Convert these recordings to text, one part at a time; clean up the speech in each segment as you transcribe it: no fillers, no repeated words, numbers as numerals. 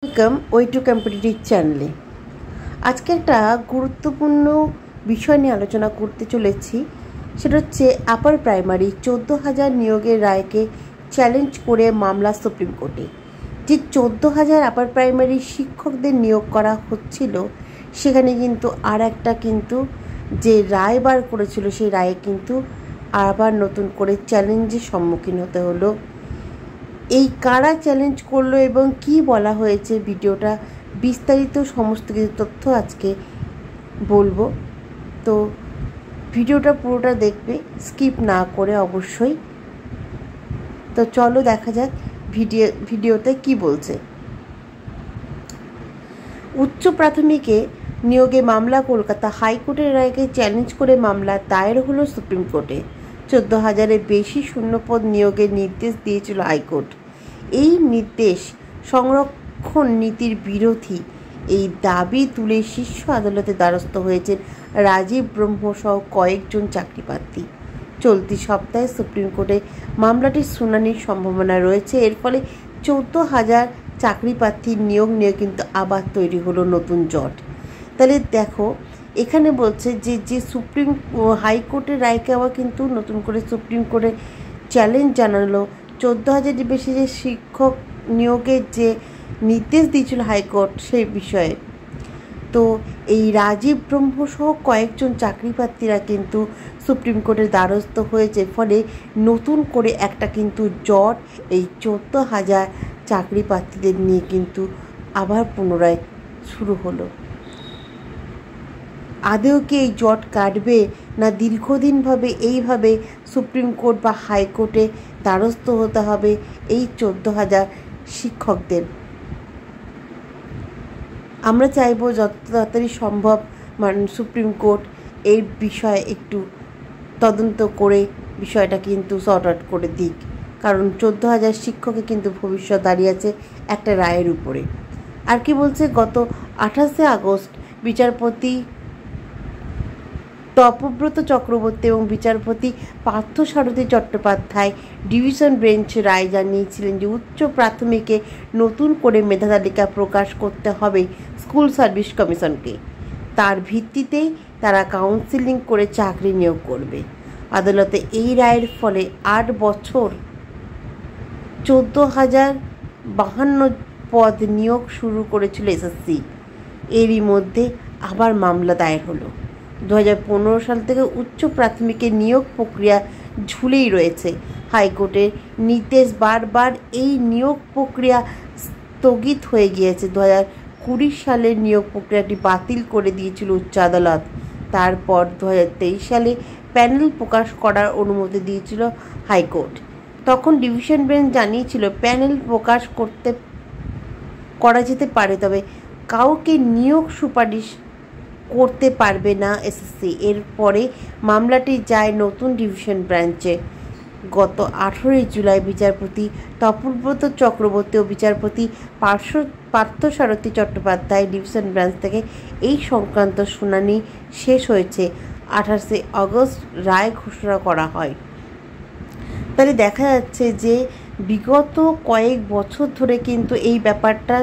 Welcome way to competitive চ্যানেলে। আজকে একটা গুরুত্বপূর্ণ বিষয় নিয়ে আলোচনা করতে চলেছি। সেটা হচ্ছে আপার প্রাইমারি 14,000 নিয়োগের রায়কে চ্যালেঞ্জ করে মামলা সুপ্রিম কোর্টে। যে 14,000 আপার প্রাইমারি শিক্ষকদের নিয়োগ করা হচ্ছিল, সেখানে কিন্তু আর একটা যে রায় বার করেছিল, সেই রায়ে কিন্তু আবার নতুন করে চ্যালেঞ্জের সম্মুখীন হতে হলো। এই কারা চ্যালেঞ্জ করলো এবং কি বলা হয়েছে, ভিডিওটা বিস্তারিত সমস্ত কিছু তথ্য আজকে বলবো। তো ভিডিওটা পুরোটা দেখবে, স্কিপ না করে অবশ্যই। তো চলো দেখা যাক ভিডিওতে কি বলছে। উচ্চ প্রাথমিকে নিয়োগে মামলা। কলকাতা হাইকোর্টের রায়কে চ্যালেঞ্জ করে মামলা দায়ের হলো সুপ্রিম কোর্টে। 14,000-এর বেশি শূন্যপদ নিয়োগের নির্দেশ দিয়েছিল হাইকোর্ট। এই নির্দেশ সংরক্ষণ নীতির বিরোধী। এই দাবি তুলে শীর্ষ আদালতে দ্বারস্থ হয়েছেন রাজীব ব্রহ্ম সহ কয়েকজন চাকরিপ্রার্থী। চলতি সপ্তাহে সুপ্রিম কোর্টে মামলাটির শুনানির সম্ভাবনা রয়েছে। এর ফলে 14,000 চাকরিপ্রার্থীর নিয়োগ নিয়ে কিন্তু আবার তৈরি হলো নতুন জট। তাহলে দেখো, এখানে বলছে যে সুপ্রিম হাইকোর্টের রায়কে আবার কিন্তু নতুন করে সুপ্রিম কোর্টে চ্যালেঞ্জ জানালো। 14,000-এর বেশি যে শিক্ষক নিয়োগের যে নির্দেশ দিয়েছিল হাইকোর্ট, সেই বিষয়ে। তো এই রাজীব ব্রহ্ম সহ কয়েকজন চাকরিপ্রার্থীরা কিন্তু সুপ্রিম কোর্টের দ্বারস্থ হয়েছে। ফলে নতুন করে একটা কিন্তু জট এই 14,000 চাকরিপ্রার্থীদের নিয়ে কিন্তু আবার পুনরায় শুরু হলো। আদৌ কি এই জট কাটবে, না দীর্ঘদিনভাবে এইভাবে সুপ্রিম কোর্ট বা হাইকোর্টে দ্বারস্থ হতে হবে এই 14,000 শিক্ষকদের? আমরা চাইব যত তাড়াতাড়ি সম্ভব সুপ্রিম কোর্ট এই বিষয়ে একটু তদন্ত করে বিষয়টা কিন্তু সর্ট আউট করে দিক। কারণ 14,000 শিক্ষকের কিন্তু ভবিষ্যৎ দাঁড়িয়ে আছে একটা রায়ের উপরে। আর কি বলছে, গত 28শে আগস্ট বিচারপতি তপব্রত চক্রবর্তী এবং বিচারপতি পার্থসারথী চট্টোপাধ্যায় ডিভিশন বেঞ্চ রায় জানিয়েছিলেন যে উচ্চ প্রাথমিকে নতুন করে মেধা তালিকা প্রকাশ করতে হবে স্কুল সার্ভিস কমিশনকে। তার ভিত্তিতেই তারা কাউন্সিলিং করে চাকরি নিয়োগ করবে। আদালতে এই রায়ের ফলে 8 বছর 14,052 পদ নিয়োগ শুরু করেছিল এসএসসি। এরই মধ্যে আবার মামলা দায়ের হলো। 2015 সাল থেকে উচ্চ প্রাথমিকে নিয়োগ প্রক্রিয়া ঝুলেই রয়েছে। হাইকোর্টের নির্দেশ বারবার এই নিয়োগ প্রক্রিয়া স্থগিত হয়ে গিয়েছে। 2020 সালের নিয়োগ প্রক্রিয়াটি বাতিল করে দিয়েছিল উচ্চ আদালত। তারপর 2023 সালে প্যানেল প্রকাশ করার অনুমতি দিয়েছিল হাইকোর্ট। তখন ডিভিশন বেঞ্চ জানিয়েছিল প্যানেল প্রকাশ করা যেতে পারে, তবে কাউকে নিয়োগ সুপারিশ করতে পারবে না এসএসসি। এরপরে মামলাটি যায় নতুন ডিভিশন ব্রাঞ্চে। গত 18 জুলাই বিচারপতি তপব্রত চক্রবর্তী ও বিচারপতি পার্থসারথী চট্টোপাধ্যায় ডিভিশন ব্রাঞ্চ থেকে এই সংক্রান্ত শুনানি শেষ হয়েছে। 28শে আগস্ট রায় ঘোষণা করা হয়। তাহলে দেখা যাচ্ছে যে বিগত কয়েক বছর ধরে কিন্তু এই ব্যাপারটা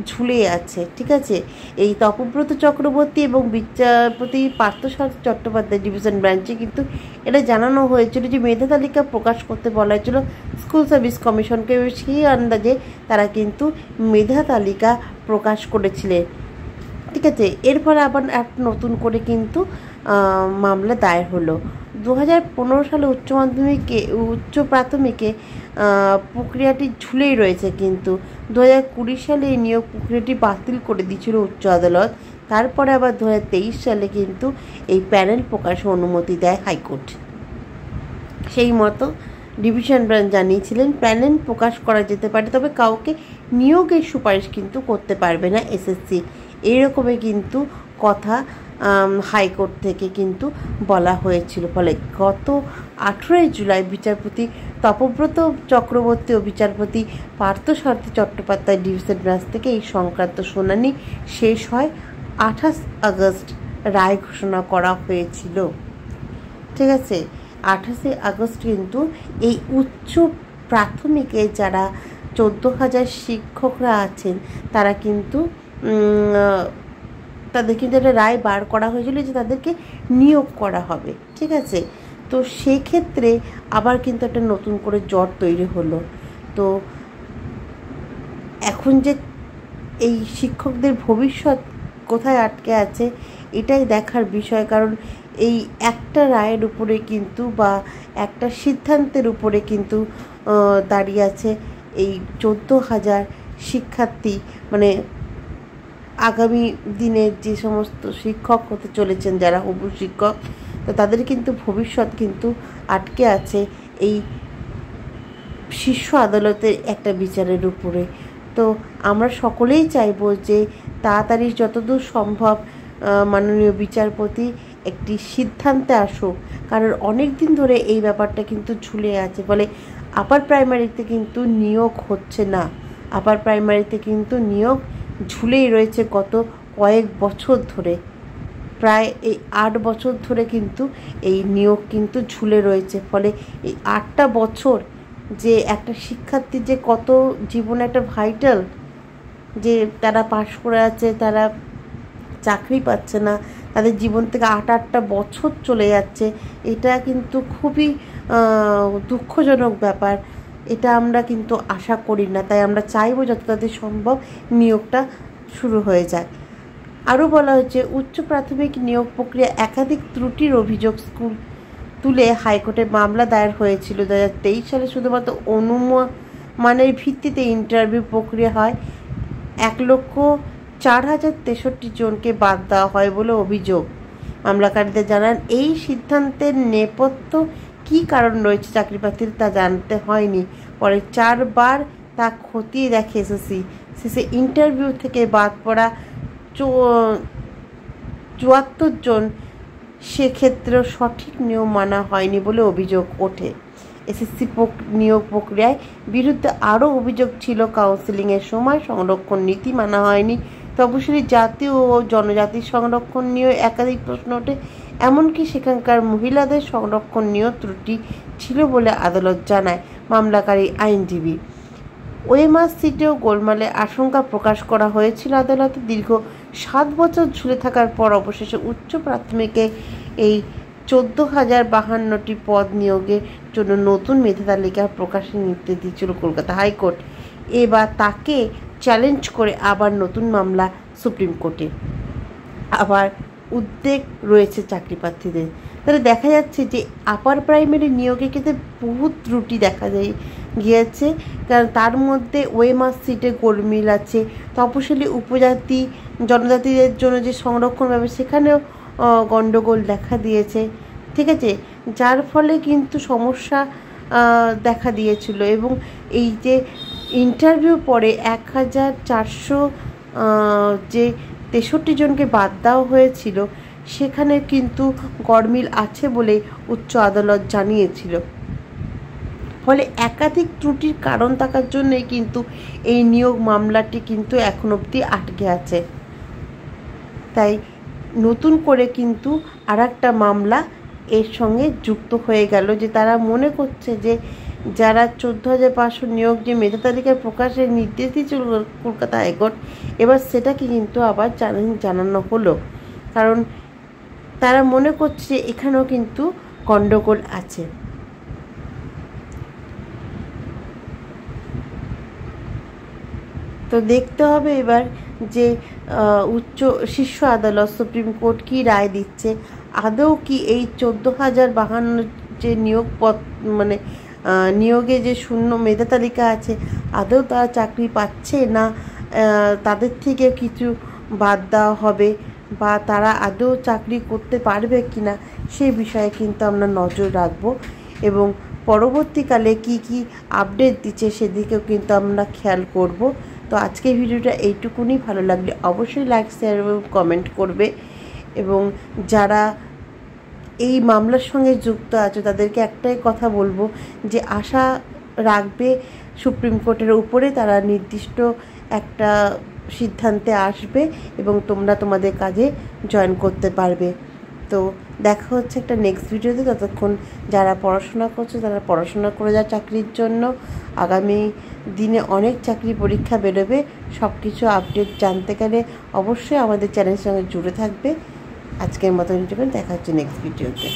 ঝুলে আছে। ঠিক আছে, এই তপব্রত চক্রবর্তী এবং বিচারপতি পার্থসারথী চট্টোপাধ্যায় ডিভিশন ব্রাঞ্চে কিন্তু এটা জানানো হয়েছিল যে মেধা তালিকা প্রকাশ করতে বলা হয়েছিল স্কুল সার্ভিস কমিশনকে। সেই আন্দাজে তারা কিন্তু মেধা তালিকা প্রকাশ করেছিলেন। ঠিক আছে, এর ফলে আবার একটা নতুন করে কিন্তু মামলা দায়ের হলো। 2015 সালে উচ্চ প্রাথমিকে প্রক্রিয়াটি ঝুলেই রয়েছে, কিন্তু 2020 সালে এই নিয়োগ প্রক্রিয়াটি বাতিল করে দিয়েছিল উচ্চ আদালত। তারপরে আবার 2023 সালে কিন্তু এই প্যানেল প্রকাশে অনুমতি দেয় হাইকোর্ট। সেই মতো ডিভিশন ব্রাঞ্চ জানিয়েছিলেন প্যানেল প্রকাশ করা যেতে পারে, তবে কাউকে নিয়োগের সুপারিশ কিন্তু করতে পারবে না এসএসসি। এইরকমই কিন্তু কথা হাইকোর্ট থেকে কিন্তু বলা হয়েছিল। ফলে গত 18 জুলাই বিচারপতি তপব্রত চক্রবর্তী ও বিচারপতি পার্থসারথী চট্টোপাধ্যায় ডিভিশন ব্রাঞ্চ থেকে এই সংক্রান্ত শুনানি শেষ হয়। 28 আগস্ট রায় ঘোষণা করা হয়েছিল। ঠিক আছে, 28শে আগস্ট কিন্তু এই উচ্চ প্রাথমিকে যারা 14,000 শিক্ষকরা আছেন তারা কিন্তু তাদের কিন্তু একটা রায় বার করা হয়েছিল যে তাদেরকে নিয়োগ করা হবে, ঠিক আছে। তো সেই ক্ষেত্রে আবার কিন্তু একটা নতুন করে জট তৈরি হলো। তো এখন যে এই শিক্ষকদের ভবিষ্যৎ কোথায় আটকে আছে এটাই দেখার বিষয়, কারণ এই একটা রায়ের উপরে কিন্তু বা একটা সিদ্ধান্তের উপরে কিন্তু দাঁড়িয়ে আছে এই 14,000 শিক্ষার্থী, মানে আগামী দিনের যে সমস্ত শিক্ষক হতে চলেছেন যারা হবু শিক্ষক, তো তাদের কিন্তু ভবিষ্যৎ কিন্তু আটকে আছে এই শীর্ষ আদালতের একটা বিচারের উপরে। তো আমরা সকলেই চাইবো যে তাড়াতাড়ি যতদূর সম্ভব মাননীয় বিচারপতি একটি সিদ্ধান্তে আসুক, কারণ অনেক দিন ধরে এই ব্যাপারটা কিন্তু ঝুলে আছে। ফলে আপার প্রাইমারিতে কিন্তু নিয়োগ হচ্ছে না, আপার প্রাইমারিতে কিন্তু নিয়োগ ঝুলেই রয়েছে গত কয়েক বছর ধরে, প্রায় এই 8 বছর ধরে কিন্তু এই নিয়োগ কিন্তু ঝুলে রয়েছে। ফলে এই 8টা বছর যে একটা শিক্ষার্থী যে কত জীবনে একটা ভাইটাল, যে তারা পাশ করে আছে, তারা চাকরি পাচ্ছে না, তাদের জীবন থেকে 8টা বছর চলে যাচ্ছে, এটা কিন্তু খুবই দুঃখজনক ব্যাপার। এটা আমরা কিন্তু আশা করি না, তাই আমরা চাইবো যত তাদের সম্ভব নিয়োগটা শুরু হয়ে যায়। আরও বলা হয়েছে উচ্চ প্রাথমিক নিয়োগ প্রক্রিয়া একাধিক ত্রুটির অভিযোগ স্কুল তুলে হাইকোর্টে মামলা দায়ের হয়েছিল 2023 সালে। শুধুমাত্র অনুমানের ভিত্তিতে ইন্টারভিউ প্রক্রিয়া হয়, 1,04,063 জনকে বাদ দেওয়া হয় বলে অভিযোগ। মামলাকারীদের জানান এই সিদ্ধান্তের নেপথ্য কী কারণ রয়েছে চাকরি প্রার্থীদের তা জানতে হয়নি, পরে 4 বার তা খতিয়ে দেখে এসএসসি। শেষে ইন্টারভিউ থেকে বাদ পড়া 74 জন, সেক্ষেত্রেও সঠিক নিয়ম মানা হয়নি বলে অভিযোগ ওঠে। এসএসসি নিয়োগ প্রক্রিয়ায় বিরুদ্ধে আরও অভিযোগ ছিল কাউন্সেলিংয়ের সময় সংরক্ষণ নীতি মানা হয়নি, তপশিলি জাতি ও জনজাতির সংরক্ষণ নিয়েও একাধিক প্রশ্ন ওঠে, এমনকি সেখানকার মহিলাদের সংরক্ষণ নিয়েও ত্রুটি ছিল বলে আদালত জানায় মামলাকারী আইনজীবী। ওএমআর সিটেও গোলমালের আশঙ্কা প্রকাশ করা হয়েছিল আদালতে। দীর্ঘ 7 বছর ঝুলে থাকার পর অবশেষে উচ্চ প্রাথমিকে এই 14,052টি পদ নিয়োগের জন্য নতুন মেধা তালিকা প্রকাশের নির্দেশ দিয়েছিল কলকাতা হাইকোর্ট। এবার তাকে চ্যালেঞ্জ করে আবার নতুন মামলা সুপ্রিম কোর্টে। আবার উদ্বেগ রয়েছে চাকরি প্রার্থীদের। তাহলে দেখা যাচ্ছে যে আপার প্রাইমারি নিয়োগে কিন্তু বহু ত্রুটি দেখা গিয়েছে, কারণ তার মধ্যে ওএমআর সিটে গোলমিল আছে, তপশিলি উপজাতি জনজাতিদের জন্য যে সংরক্ষণ ব্যবস্থা সেখানেও গণ্ডগোল দেখা দিয়েছে, ঠিক আছে, যার ফলে কিন্তু সমস্যা দেখা দিয়েছিল। এবং এই যে ইন্টারভিউ পরে 1,400 যে 63 জনকে বাদ দেওয়া হয়েছিল সেখানে কিন্তু গরমিল আছে বলে উচ্চ আদালত জানিয়েছিল। ফলে একাধিক ত্রুটির কারণ থাকার জন্যই কিন্তু এই নিয়োগ মামলাটি কিন্তু এখন অবধি আটকে আছে। তাই নতুন করে কিন্তু আরেকটা মামলা এর সঙ্গে যুক্ত হয়ে গেল, যে তারা মনে করছে যে যারা 14,500 নিয়োগ যে মেধা তালিকার প্রকাশের নির্দেশ দিয়েছিল কলকাতা হাইকোর্ট, এবার সেটাকে কিন্তু আবার জানানো হলো, কারণ তারা মনে করছে এখানেও কিন্তু গণ্ডগোল আছে। তো দেখতে হবে এবার যে শীর্ষ আদালত সুপ্রিম কোর্ট কি রায় দিচ্ছে, আদৌ কি এই 14,052 যে নিয়োগ পদ মানে নিয়োগে যে শূন্য মেধা তালিকা আছে আদৌ তারা চাকরি পাচ্ছে না তাদের থেকে কিছু বাদ দেওয়া হবে, বা তারা আদৌ চাকরি করতে পারবে কিনা সেই বিষয়ে কিন্তু আমরা নজর রাখবো, এবং পরবর্তীকালে কি কি আপডেট দিচ্ছে সেদিকেও কিন্তু আমরা খেয়াল করব। তো আজকের ভিডিওটা এইটুকুনি, ভালো লাগলে অবশ্যই লাইক শেয়ার এবং কমেন্ট করবে, এবং যারা এই মামলার সঙ্গে যুক্ত আছে তাদেরকে একটাই কথা বলবো যে আশা রাখবে সুপ্রিম কোর্টের উপরে, তারা নির্দিষ্ট একটা সিদ্ধান্তে আসবে এবং তোমরা তোমাদের কাজে জয়েন করতে পারবে। তো দেখা হচ্ছে একটা নেক্সট ভিডিওতে। ততক্ষণ যারা পড়াশোনা করছে তারা পড়াশোনা করে যা চাকরির জন্য। আগামী দিনে অনেক চাকরি পরীক্ষা বেরোবে, সব কিছু আপডেট জানতে গেলে অবশ্যই আমাদের চ্যানেলের সঙ্গে জুড়ে থাকবে। আজকের মতো দেখা হচ্ছে নেক্সট ভিডিওতে।